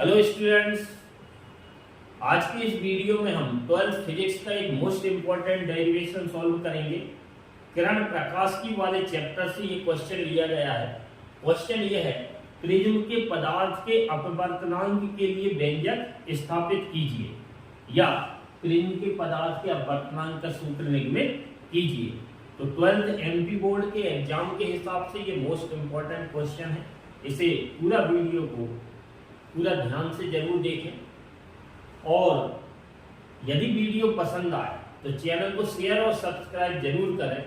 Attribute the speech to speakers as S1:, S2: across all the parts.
S1: Hello students, आज की इस वीडियो में हम 12th फिजिक्स का एक मोस्ट इंपॉर्टेंट डेरिवेशन सॉल्व करेंगे। किरण प्रकाशिकी वाले चैप्टर से ये क्वेश्चन लिया गया है। क्वेश्चन ये है, प्रिज्म के पदार्थ के अपवर्तनांक के लिए व्यंजक स्थापित कीजिए, या प्रिज्म के पदार्थ के अपवर्तनांक का सूत्र निगमित कीजिए। तो 12th एमपी बोर्ड के एग्जाम के हिसाब से ये मोस्ट इंपॉर्टेंट क्वेश्चन है। इसे पूरा वीडियो को पूरा ध्यान से जरूर देखें, और यदि वीडियो पसंद आए तो चैनल को शेयर और सब्सक्राइब जरूर करें।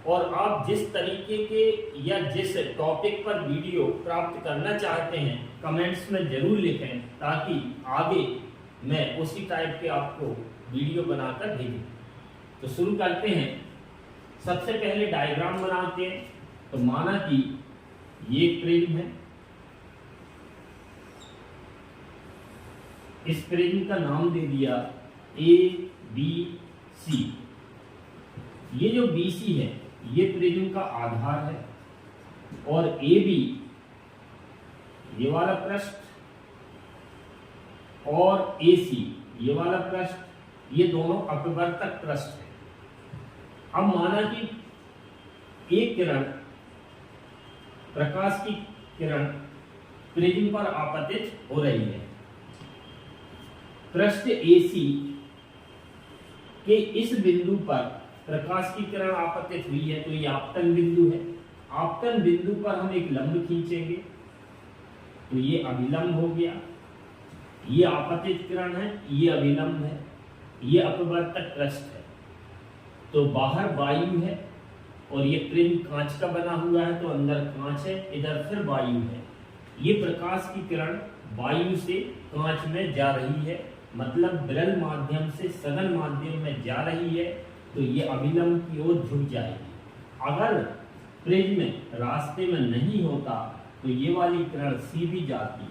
S1: और आप जिस तरीके के या जिस टॉपिक पर वीडियो प्राप्त करना चाहते हैं कमेंट्स में जरूर लिखें, ताकि आगे मैं उसी टाइप के आपको वीडियो बनाकर भेजूं। तो शुरू करते हैं। सबसे पहले डायग्राम बनाते हैं। तो माना कि ये प्रिज्म है, इस प्रिज्म का नाम दे दिया ए बी सी। ये जो बी सी है ये प्रिज्म का आधार है, और ए बी ये वाला पृष्ठ और ए सी ये वाला पृष्ठ, ये दोनों अपवर्तक पृष्ठ है। अब माना कि एक किरण, प्रकाश की किरण प्रिज्म पर आपतित हो रही है। पृष्ठ AC के इस बिंदु पर प्रकाश की किरण आपतित हुई है, तो ये आपतन बिंदु है। आपतन बिंदु पर हम एक लंब खींचेंगे, तो ये अभिलंब हो गया। ये आपतित किरण है, ये अभिलंब है, ये अपवर्तक पृष्ठ है। तो बाहर वायु है, और ये प्रिज्म कांच का बना हुआ है, तो अंदर कांच है, इधर फिर वायु है। ये प्रकाश की किरण वायु से कांच में जा रही है, मतलब विरल माध्यम से सघन माध्यम में जा रही है, तो ये अभिलंब की ओर झुक जाएगी। अगर प्रिज्म रास्ते में नहीं होता तो ये वाली किरण सीधी जाती,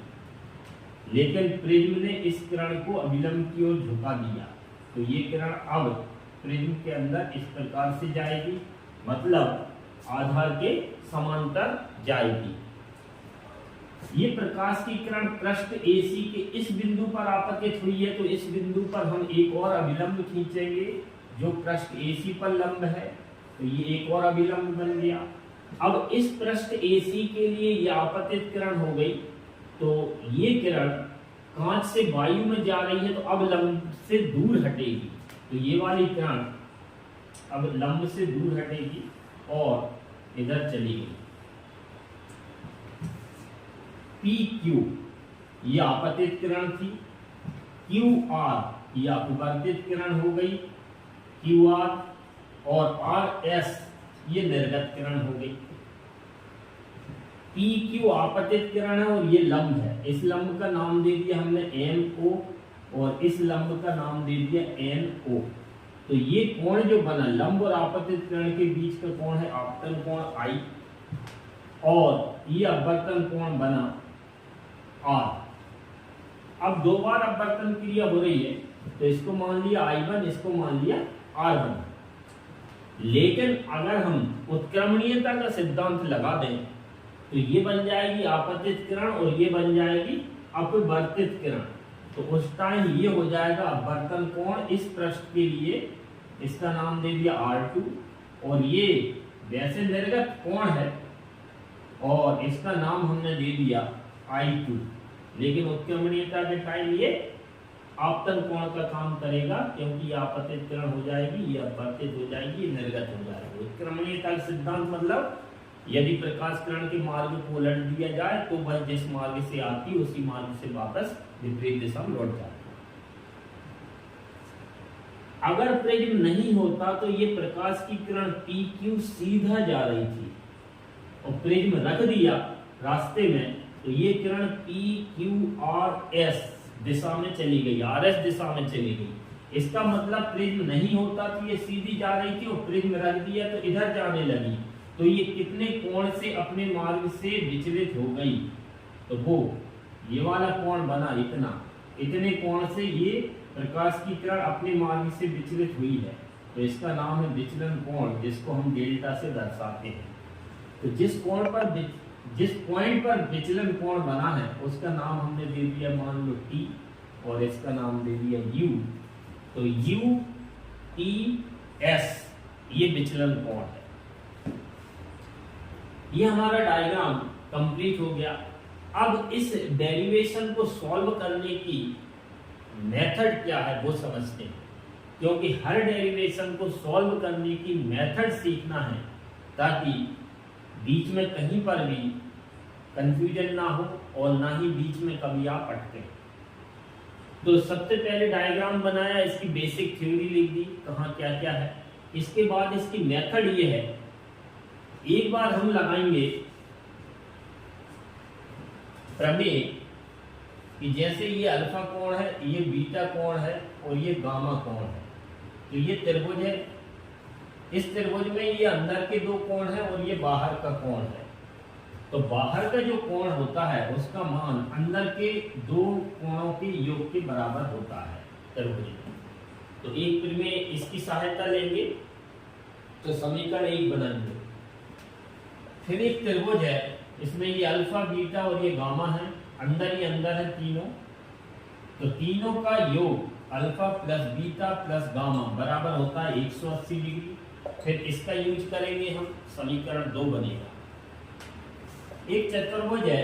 S1: लेकिन प्रिज्म ने इस किरण को अभिलंब की ओर झुका दिया, तो ये किरण अब प्रिज्म के अंदर इस प्रकार से जाएगी, मतलब आधार के समांतर जाएगी। ये प्रकाश की किरण पृष्ठ AC के इस बिंदु पर आपतित हुई है, तो इस बिंदु पर हम एक और अभिलंब खींचेंगे जो पृष्ठ AC पर लंब है, तो ये एक और अभिलंब बन गया। अब इस पृष्ठ AC के लिए ये आपतित किरण हो गई, तो ये किरण कांच से वायु में जा रही है, तो अब लंब से दूर हटेगी। तो ये वाली किरण अब लंब से दूर हटेगी और इधर चली गई। PQ ये आपतित किरण थी, QR ये अपवर्तित किरण हो गई, QR, और RS ये निर्गत किरण हो गई। PQ आपतित किरण है और ये लंब है। इस लंब का नाम दे दिया हमने MO, और इस लंब का नाम दे दिया NO। तो ये कोण जो बना लंब और आपतित किरण के बीच का कोण है आपतन कोण I, और ये अपवर्तन कोण बना R। अब दो बार अपवर्तन क्रिया हो रही है, तो इसको मान लिया I1, इसको मान लिया R1। लेकिन अगर हम उत्क्रमणीयता का सिद्धांत लगा दें तो ये बन जाएगी आपतित किरण और ये बन जाएगी अपवर्तित किरण। तो उस टाइम ये हो जाएगा अपवर्तन कोण इस पृष्ठ के लिए, इसका नाम दे दिया R2, और ये वैसे निर्गत कोण है और इसका नाम हमने दे दिया I2। लेकिन उत्क्रमणीयता के टाइम ये आपतन कोण का काम करेगा, क्योंकि ये आपतित किरण हो जाएगी, ये अपवर्तित हो जाएगी, ये निर्गत हो जाएगी। उत्क्रमणीयता का सिद्धांत मतलब यदि प्रकाश किरण के मार्ग को उलट दिया जाए तो वह जिस मार्ग से आती उसी मार्ग से वापस विपरीत दिशा में लौट जाती। अगर प्रिज्म नहीं होता तो ये प्रकाश की किरण PQ सीधा जा रही थी, और प्रिज्म रख दिया रास्ते में, तो ये किरण PQRS दिशा में चली गई, RS दिशा में चली गई। इसका मतलब प्रिज्म नहीं होता तो ये सीधी जा रही थी, और प्रिज्म रख दिया तो इधर जाने लगी, तो ये कितने कोण से अपने मार्ग से विचलित हो गई। तो वो ये वाला कोण बना इतने कोण से ये प्रकाश की किरण अपने मार्ग से विचलित हुई है, तो इसका नाम है विचलन कोण, जिसको हम डेल्टा से दर्शाते हैं। तो जिस कोण पर जिस पॉइंट पर विचलन कोण बना है उसका नाम हमने दे दिया मान लो T और इसका नाम दे दिया U। तो U T S ये विचलन कोण है। ये हमारा डायग्राम कंप्लीट हो गया। अब इस डेरिवेशन को सॉल्व करने की मेथड क्या है वो समझते हैं, क्योंकि हर डेरिवेशन को सॉल्व करने की मेथड सीखना है ताकि बीच में कहीं पर भी कंफ्यूजन ना हो और ना ही बीच में कभी आप अटके। तो सबसे पहले डायग्राम बनाया, इसकी बेसिक थ्योरी लिख दी कहाँ क्या क्या है। इसके बाद इसकी मेथड ये है, एक बार हम लगाएंगे प्रमेय कि जैसे ये अल्फा कोण है, ये बीटा कोण है और ये गामा कोण है। तो ये त्रिभुज है, इस त्रिभुज में ये अंदर के दो कोण है और ये बाहर का कोण है। तो बाहर का जो कोण होता है उसका मान अंदर के दो कोणों के योग के बराबर होता है त्रिभुज में। तो एक प्रमेय इसकी सहायता लेंगे तो समीकरण एक बनाएंगे। फिर एक त्रिभुज है, इसमें ये अल्फा बीटा और ये गामा है, अंदर ही अंदर है तीनों। तो तीनों का योग alpha plus beta plus gamma बराबर होता है 180 डिग्री। फिर इसका यूज करेंगे हम, समीकरण 2 बनेगा। एक चतुर्भुज है,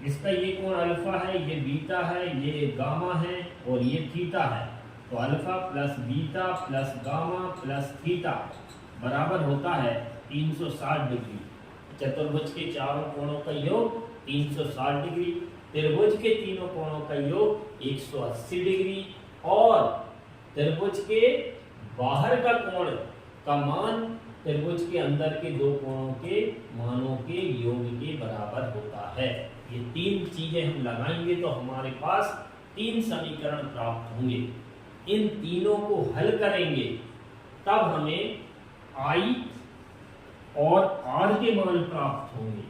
S1: इसका ये कोण अल्फा है, ये बीटा है, ये गामा है और ये थीटा है। तो alpha plus beta plus gamma plus theta बराबर होता है 360 डिग्री। चतुर्भुज के चारों कोणों का योग 360 डिग्री, त्रिभुज के तीनों कोणों का योग 180 डिग्री और त्रिभुज के बाहर का कोण का मान त्रिभुज के अंदर के दो कोणों के मानों के योग के बराबर होता है। ये तीन चीजें हम लगाएंगे तो हमारे पास तीन समीकरण प्राप्त होंगे। इन तीनों को हल करेंगे तब हमें I और R के मान प्राप्त होंगे।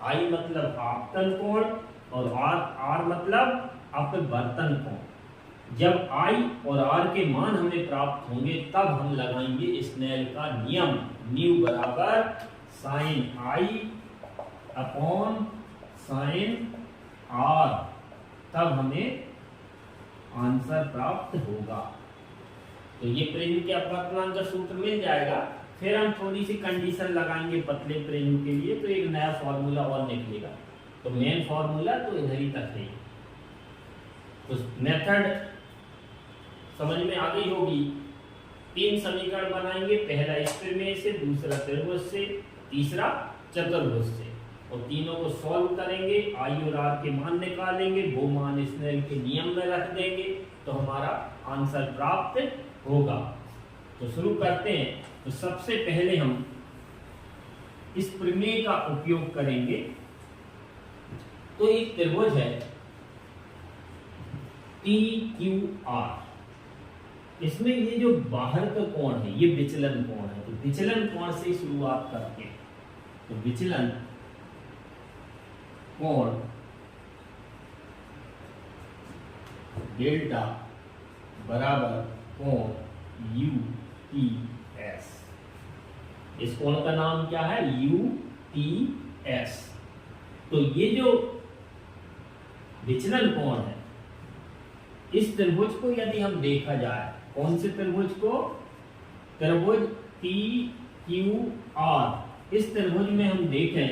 S1: I मतलब आपतन कोण और R मतलब अपवर्तन कोण। जब I और R के मान हमें प्राप्त होंगे तब हम लगाएंगे स्नेल का नियम, न्यू बराबर sine I upon sine R, तब हमें आंसर प्राप्त होगा। तो ये प्रेम के अपवर्तनांक का सूत्र मिल जाएगा। फिर हम थोड़ी सी कंडीशन लगाएंगे पतले प्रेम के लिए, तो एक नया फॉर्मूला और निकलेगा। तो मेन फॉर्मूला तो इधर ही तक है। तो मेथड समझ में आ गई होगी। तीन समीकरण बनाएंगे, पहला इस प्रमेय से, दूसरा त्रिभुज से, तीसरा चतुर्भुज से, और तीनों को सॉल्व करेंगे। I और R के मान निकालेंगे, वो मान स्नेल के नियम में रख देंगे तो हमारा आंसर प्राप्त होगा। तो शुरू करते हैं। तो सबसे पहले हम इस प्रमेय का उपयोग करेंगे। तो एक त्रिभुज है TQR, इसमें ये जो बाहर का कोण है ये विचलन कोण है। तो विचलन कोण से शुरुआत करते हैं। तो विचलन कोण डेल्टा बराबर कोण UTS। इस कोण का नाम क्या है? UTS। तो ये जो विचलन कोण है, इस त्रिभुज को यदि हम देखा जाए, कौन से त्रिभुज को? त्रिभुज TQR। इस त्रिभुज में हम देखें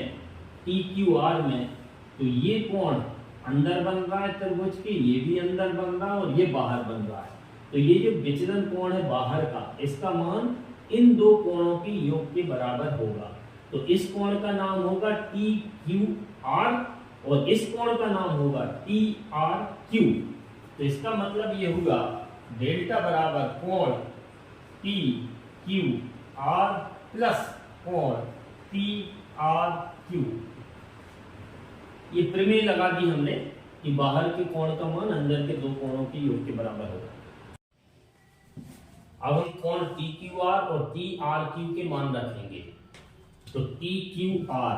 S1: TQR में, तो ये कोण अंदर बन रहा है त्रिभुज के, ये भी अंदर बन रहा है और ये बाहर बन रहा है। तो ये जो विचलन कोण है बाहर का, इसका मान इन दो कोणों के योग के बराबर होगा। तो इस कोण का नाम होगा TQR और इस कोण का नाम होगा TRQ। तो इसका मतलब ये हुआ डेल्टा बराबर कोण TQR प्लस कोण TRQ। ये प्रमेय लगा दी हमने कि बाहर के कोण का मान अंदर के दो कोणों के योग के बराबर होगा। अब हम कोण TQR और TRQ के मान रखेंगे। तो TQR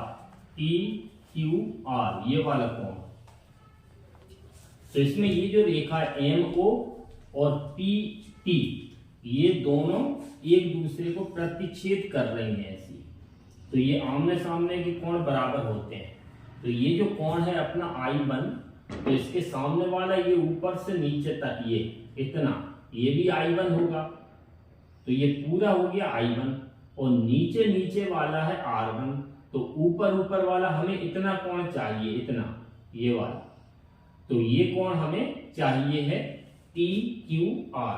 S1: ये वाला कोण, तो इसमें ये जो रेखा MO और PT, ये दोनों एक दूसरे को प्रतिच्छेद कर रही हैं ऐसी। तो ये आमने सामने के कोण बराबर होते हैं। तो ये जो कोण है अपना I1, तो इसके सामने वाला ये ऊपर से नीचे तक ये इतना, ये भी I1 होगा, तो ये पूरा हो गया I1। और नीचे नीचे वाला है R1, तो ऊपर ऊपर वाला हमें इतना कोण चाहिए, इतना ये वाला, तो ये कोण हमें चाहिए है TQR।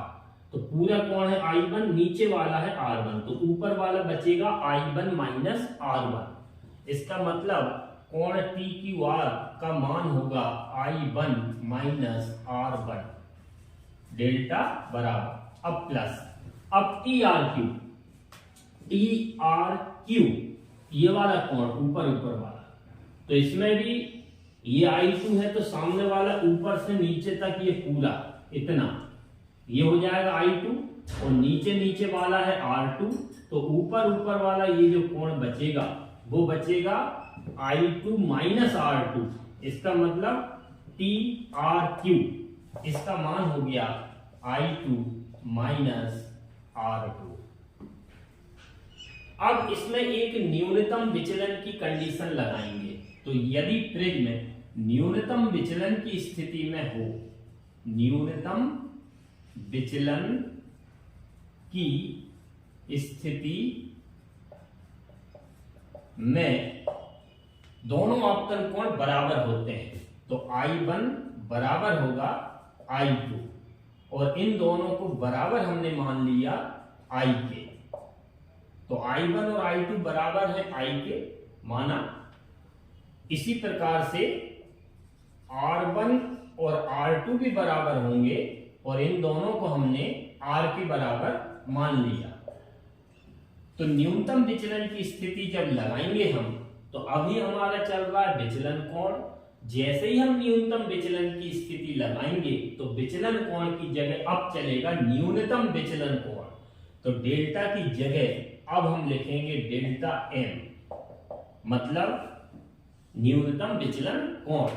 S1: तो पूरा कोण है I1, नीचे वाला है R1, तो ऊपर वाला बचेगा I1 माइनस R1। इसका मतलब कोण TQR का मान होगा I1 माइनस R1, डेल्टा बराबर, अब प्लस, अब TRQ, ये वाला कोण ऊपर ऊपर वाला, तो इसमें भी ये I2 है, तो सामने वाला ऊपर से नीचे तक ये पूरा इतना, ये हो जाएगा I2, और नीचे नीचे वाला है R2, तो ऊपर ऊपर वाला ये जो कोण बचेगा वो बचेगा I2 माइनस R2। इसका मतलब TRQ, इसका मान हो गया I2 माइनस R2। अब इसमें एक न्यूनतम विचलन की कंडीशन लगाएंगे। तो यदि प्रिज्म न्यूनतम विचलन की स्थिति में हो, न्यूनतम विचलन की स्थिति में दोनों आपतन कोण बराबर होते हैं, तो I1 बराबर होगा I2, और इन दोनों को बराबर हमने मान लिया I के, तो I1 और I2 बराबर है I के माना। इसी प्रकार से R1 और R2 भी बराबर होंगे, और इन दोनों को हमने R के बराबर मान लिया। तो न्यूनतम विचलन की स्थिति जब लगाएंगे हम, तो अभी हमारा चल रहा है विचलन कोण। जैसे ही हम न्यूनतम विचलन की स्थिति लगाएंगे, तो विचलन कोण की जगह अब चलेगा न्यूनतम विचलन कोण। तो डेल्टा की जगह अब हम लिखेंगे डेल्टा M, मतलब न्यूनतम विचलन कोण।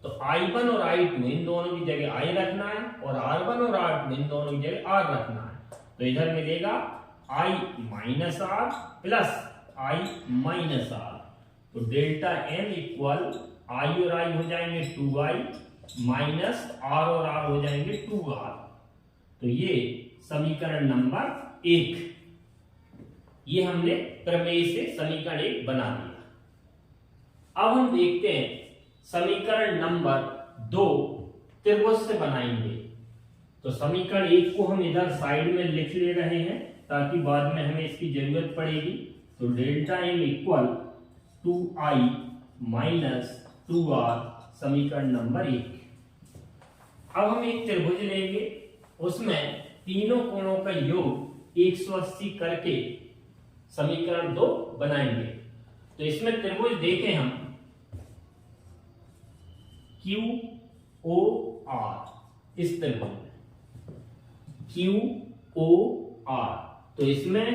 S1: तो I1 और I2 इन दोनों की जगह I रखना है, और R1 और R2 इन दोनों की जगह R रखना है। तो इधर मिलेगा I minus R plus I minus R। तो डेल्टा M इक्वल I और I हो जाएंगे 2I माइनस R और R हो जाएंगे 2R। तो ये समीकरण नंबर 1, ये हमने प्रमेय से समीकरण 1 बना दिया। अब हम देखते हैं समीकरण नंबर 2 त्रिभुज से बनाएंगे। तो समीकरण 1 को हम इधर साइड में लिख ले रहे हैं, ताकि बाद में हमें इसकी जरूरत पड़ेगी। तो delta M equal 2I minus 2R, समीकरण नंबर 1। अब हम एक त्रिभुज लेंगे, उसमें तीनों कोणों का योग 180 करके समीकरण 2 बनाएंगे। तो इसमें त्रिभुज देखें हम QOR, इस त्रिभुज में QOR, तो इसमें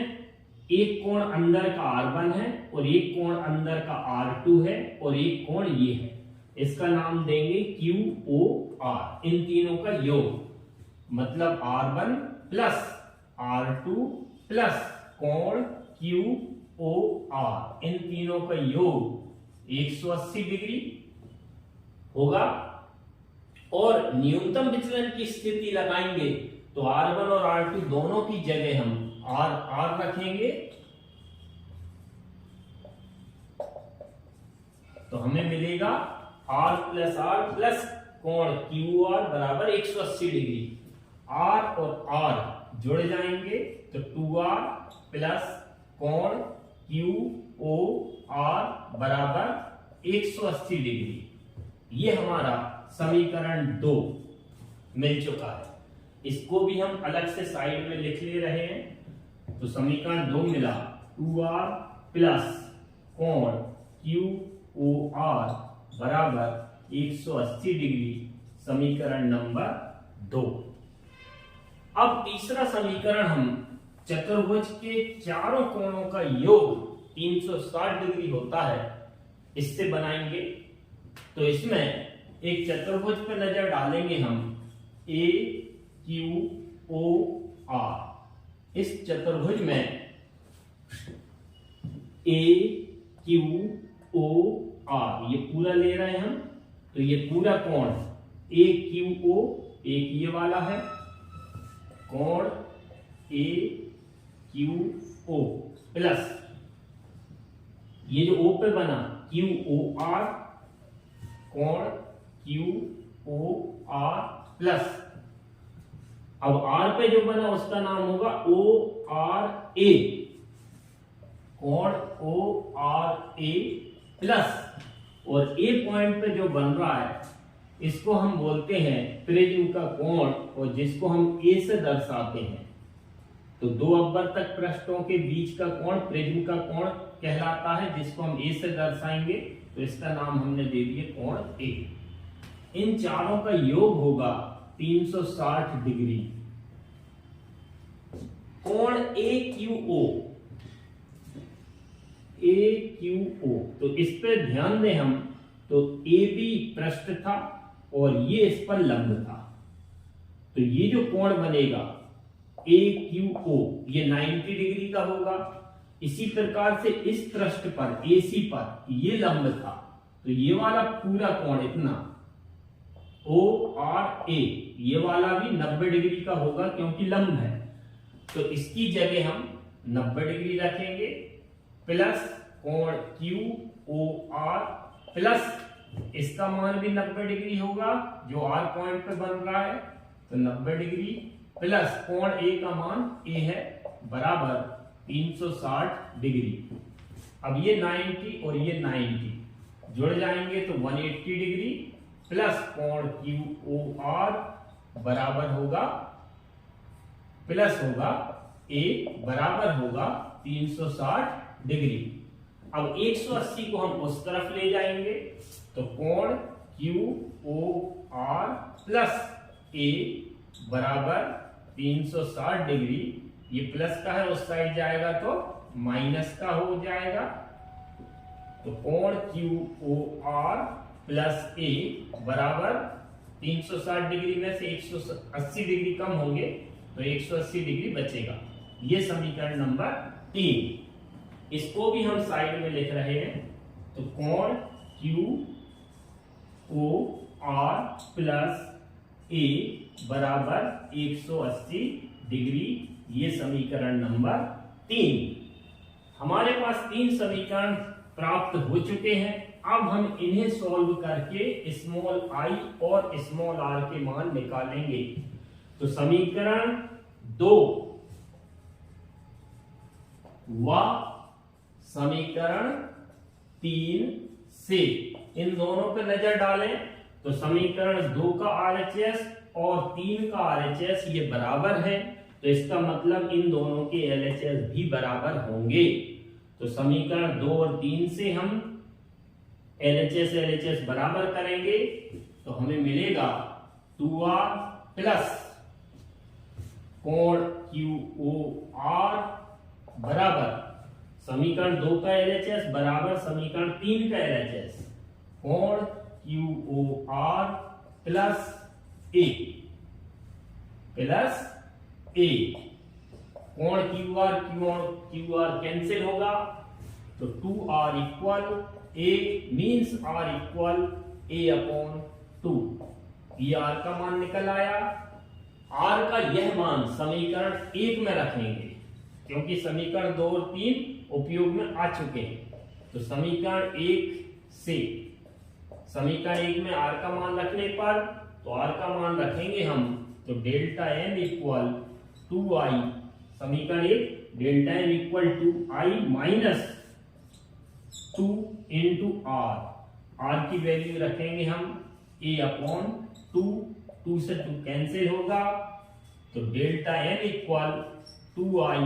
S1: एक कोण अंदर का R1 है, और एक कोण अंदर का R2 है, और एक कोण ये है। इसका नाम देंगे QOR, इन तीनों का योग, मतलब R1 प्लस R2 प्लस कोण QOR, इन तीनों का योग 180 डिग्री होगा। और न्यूनतम विचलन की स्थिति लगाएंगे, तो R1 और R2 दोनों की जगह हम R रखेंगे। तो हमें मिलेगा R प्लस कोण QR बराबर 180 डिग्री। R और R जुड़ जाएंगे, तो 2R प्लस कोण QOR बराबर 180 डिग्री। ये हमारा समीकरण 2 मिल चुका है। इसको भी हम अलग से साइड में लिख ले रहे हैं। तो समीकरण 2 मिला 2R प्लस कोण QOR बराबर 180 डिग्री, समीकरण नंबर 2। अब तीसरा समीकरण हम चतुर्भुज के चारों कोणों का योग 360 डिग्री होता है, इससे बनाएंगे। तो इसमें एक चतुर्भुज पर नजर डालेंगे हम AQOR। इस चतुर्भुज में AQOR आर, ये पूरा ले रहे हैं हम, तो ये पूरा कोण ए क्यू ओ, एक ये वाला है कोण ए क्यू ओ प्लस ये जो ओ पे बना क्यू ओ आर, कोण क्यू ओ आर प्लस, अब आर पे जो बना उसका नाम होगा ओ आर ए, कोण ओ आर ए प्लस, और ए पॉइंट पे जो बन रहा है इसको हम बोलते हैं प्रिज्म का कोण, और जिसको हम ए से दर्शाते हैं। तो दो अपवर्तक पृष्ठों के बीच का कोण प्रिज्म का कोण कहलाता है, जिसको हम ए से दर्शाएंगे, तो इसका नाम हमने दे दिया कोण ए। इन चारों का योग होगा 360 डिग्री। कोण ए क्यू ओ, तो इस पे ध्यान दें हम, तो ए बी पृष्ठ था और ये इस पर लंब था, तो ये जो कोण बनेगा ए क्यू ओ ये 90 डिग्री का होगा। इसी प्रकार से इस पृष्ठ पर एसी पर ये लंब था, तो ये वाला पूरा कोण इतना ओ आर ए, ये वाला भी 90 डिग्री का होगा क्योंकि लंब है, तो इसकी जगह हम 90 डिग्री रखेंगे प्लस कोण क्यू ओ आर प्लस इसका मान भी 90 डिग्री होगा जो आर पॉइंट पे बन रहा है, तो 90 डिग्री प्लस कोण ए का मान ए है बराबर 360 डिग्री। अब ये 90 और ये 90 जुड़ जाएंगे तो 180 डिग्री प्लस कोण क्यू ओ आर बराबर होगा प्लस होगा ए बराबर होगा 360 डिग्री। अब 180 को हम उस तरफ ले जाएंगे, तो कोण क्यू ओ आर प्लस ए बराबर 360 डिग्री, ये प्लस का है उस साइड जाएगा तो माइनस का हो जाएगा, तो कोण क्यू ओ आर प्लस ए बराबर 360 डिग्री में से 180 डिग्री कम होंगे तो 180 डिग्री बचेगा। ये समीकरण नंबर 3। इसको भी हम साइड में लिख रहे हैं, तो कोण क्यू ओ आर प्लस ए बराबर 180 डिग्री, ये समीकरण नंबर 3। हमारे पास 3 समीकरण प्राप्त हो चुके हैं। अब हम इन्हें सॉल्व करके स्मॉल आई और स्मॉल आर के मान निकालेंगे। तो समीकरण 2 व समीकरण 3 से इन दोनों पर नजर डालें, तो समीकरण 2 का RHS और 3 का RHS ये बराबर है, तो इसका मतलब इन दोनों के LHS भी बराबर होंगे। तो समीकरण 2 और 3 से हम LHS बराबर करेंगे तो हमें मिलेगा 2R प्लस कोण QOR बराबर समीकरण 2 का LHS बराबर समीकरण 3 का LHS, कोण QOR प्लस A कोण QR कैंसिल होगा, तो 2R equal A means R equal A upon 2। ये R का मान निकल आया। R का यह मान समीकरण 1 में रखेंगे क्योंकि समीकरण 2 और 3 उपयोग में आ चुके हैं। तो समीकरण 1 में R का मान रखने पर तो R का मान रखेंगे हम, तो डेल्टा M इक्वल 2I, समीकरण 1 delta M equal 2I minus 2 into R की वैल्यू रखेंगे हम A अपॉन 2 से 2 कैंसिल होगा, तो delta M equal 2I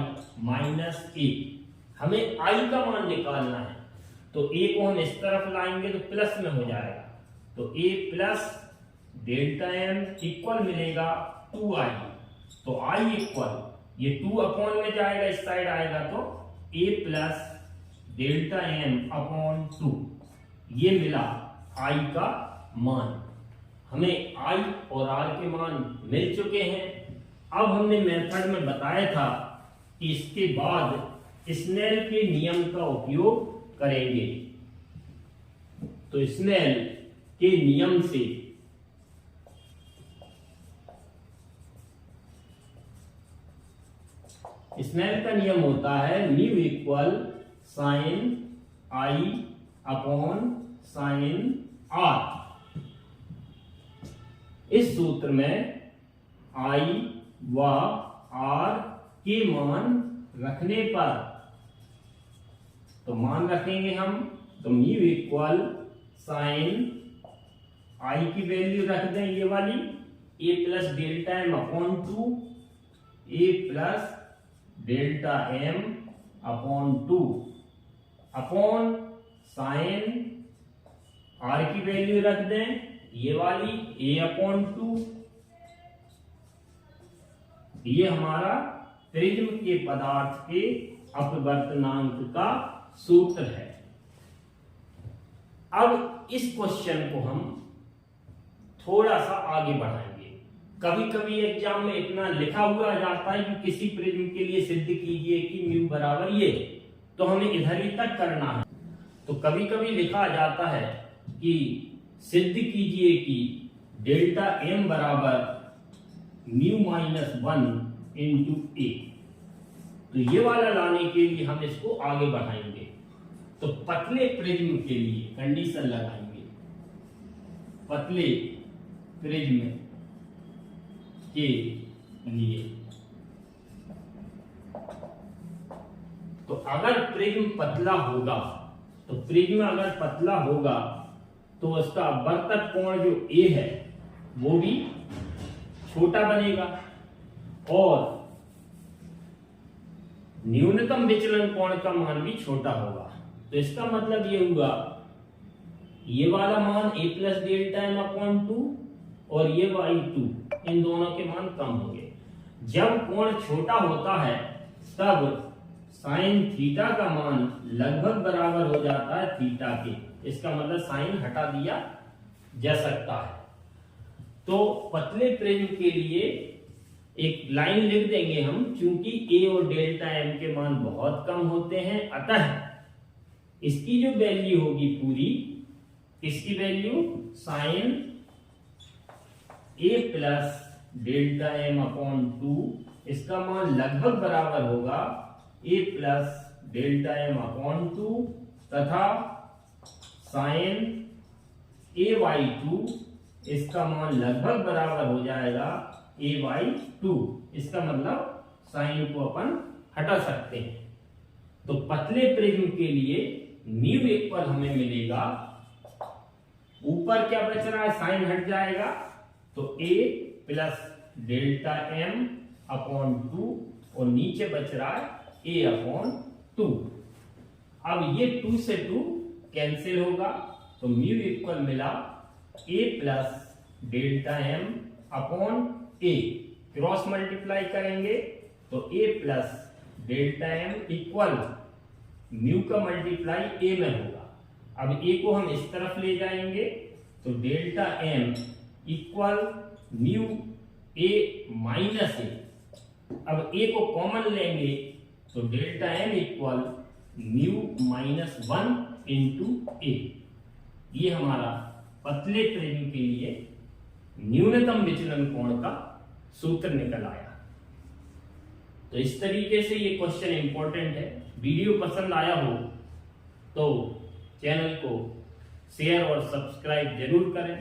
S1: minus A। हमें I का मान निकालना है, तो A को हम इस तरफ लाएंगे तो प्लस में हो जाएगा, तो A plus delta M equal मिलेगा 2I, तो I इक्वल ये 2 अपॉन में जाएगा इस साइड आएगा तो A plus delta M upon 2, ये मिला I का मान। हमें I और R के मान मिल चुके हैं। अब हमने मेथड में बताया था कि इसके बाद स्नेल के नियम का उपयोग करेंगे। तो स्नेल के नियम से स्नेल का नियम होता है mu equal sine I upon sine R. इस सूत्र में आई व आर के मान रखने पर, तो मान रखेंगे हम, तो म्यू इक्वल साइन आई की वैल्यू रख दें ये वाली A plus delta M upon 2, A plus delta M upon 2 upon sine R की वैल्यू रख दें ये वाली ए अपॉन 2। ये हमारा प्रिज्म के पदार्थ के अपवर्तनांक का सूत्र है। अब इस क्वेश्चन को हम थोड़ा सा आगे बढ़ाएंगे। कभी कभी एग्जाम में इतना लिखा हुआ जाता है कि किसी प्रिज्म के लिए सिद्ध कीजिए कि म्यू बराबर ये, तो हमें इधर ही तक करना है। तो कभी कभी लिखा जाता है कि सिद्ध कीजिए कि डेल्टा एम बराबर म्यू माइनस 1 इंटू ए। तो ये वाला लाने के लिए हम इसको आगे बढ़ाएंगे। तो पतले प्रिज्म के लिए कंडीशन लगाएंगे, पतले प्रिज्म के लिए। तो अगर प्रिज्म पतला होगा, तो प्रिज्म अगर पतला होगा तो उसका अपवर्तक कोण जो ए है वो भी छोटा बनेगा और न्यूनतम विचलन कोण का मान भी छोटा होगा। तो इसका मतलब ये हुआ ये वाला मान ए प्लस डेल्टा एम अपॉन 2 और ये वाई 2, इन दोनों के मान कम होंगे। जब कोण छोटा होता है तब साइन थीटा का मान लगभग बराबर हो जाता है थीटा के। इसका मतलब साइन हटा दिया जा सकता है। तो पतले प्रिज्म के लिए एक लाइन लिख देंगे हम, क्योंकि ए और डेल्टा एम के मान बहुत कम होते हैं, अतः इसकी जो वैल्यू होगी पूरी, इसकी वैल्यू साइन ए प्लस डेल्टा एम अपॉन 2, इसका मान लगभग बराबर होगा ए प्लस डेल्टा एम अपॉन 2 तथा साइन ए बाई 2, इसका मान लगभग बराबर हो जाएगा ए बाई 2। इसका मतलब साइन को अपन हटा सकते हैं। तो पतले प्रिज्म के लिए म्यू इक्वल हमें मिलेगा, ऊपर क्या बच रहा है, साइन हट जाएगा, तो A plus delta M upon 2 और नीचे बच रहा है ए अपॉन 2। अब ये 2 से 2 कैंसिल होगा, तो म्यू इक्वल मिला A plus delta M upon A. Cross multiply करेंगे तो A plus delta M equal mu का मल्टीप्लाई ए में होगा। अब ए को हम इस तरफ ले जाएंगे तो delta M equal mu A minus A. अब ए को कॉमन लेंगे तो delta M equal mu minus 1 into A. ये हमारा पतले प्रिज्म के लिए न्यूनतम विचलन कोण का सूत्र निकल आया। तो इस तरीके से ये क्वेश्चन इंपॉर्टेंट है। वीडियो पसंद आया हो तो चैनल को शेयर और सब्सक्राइब जरूर करें।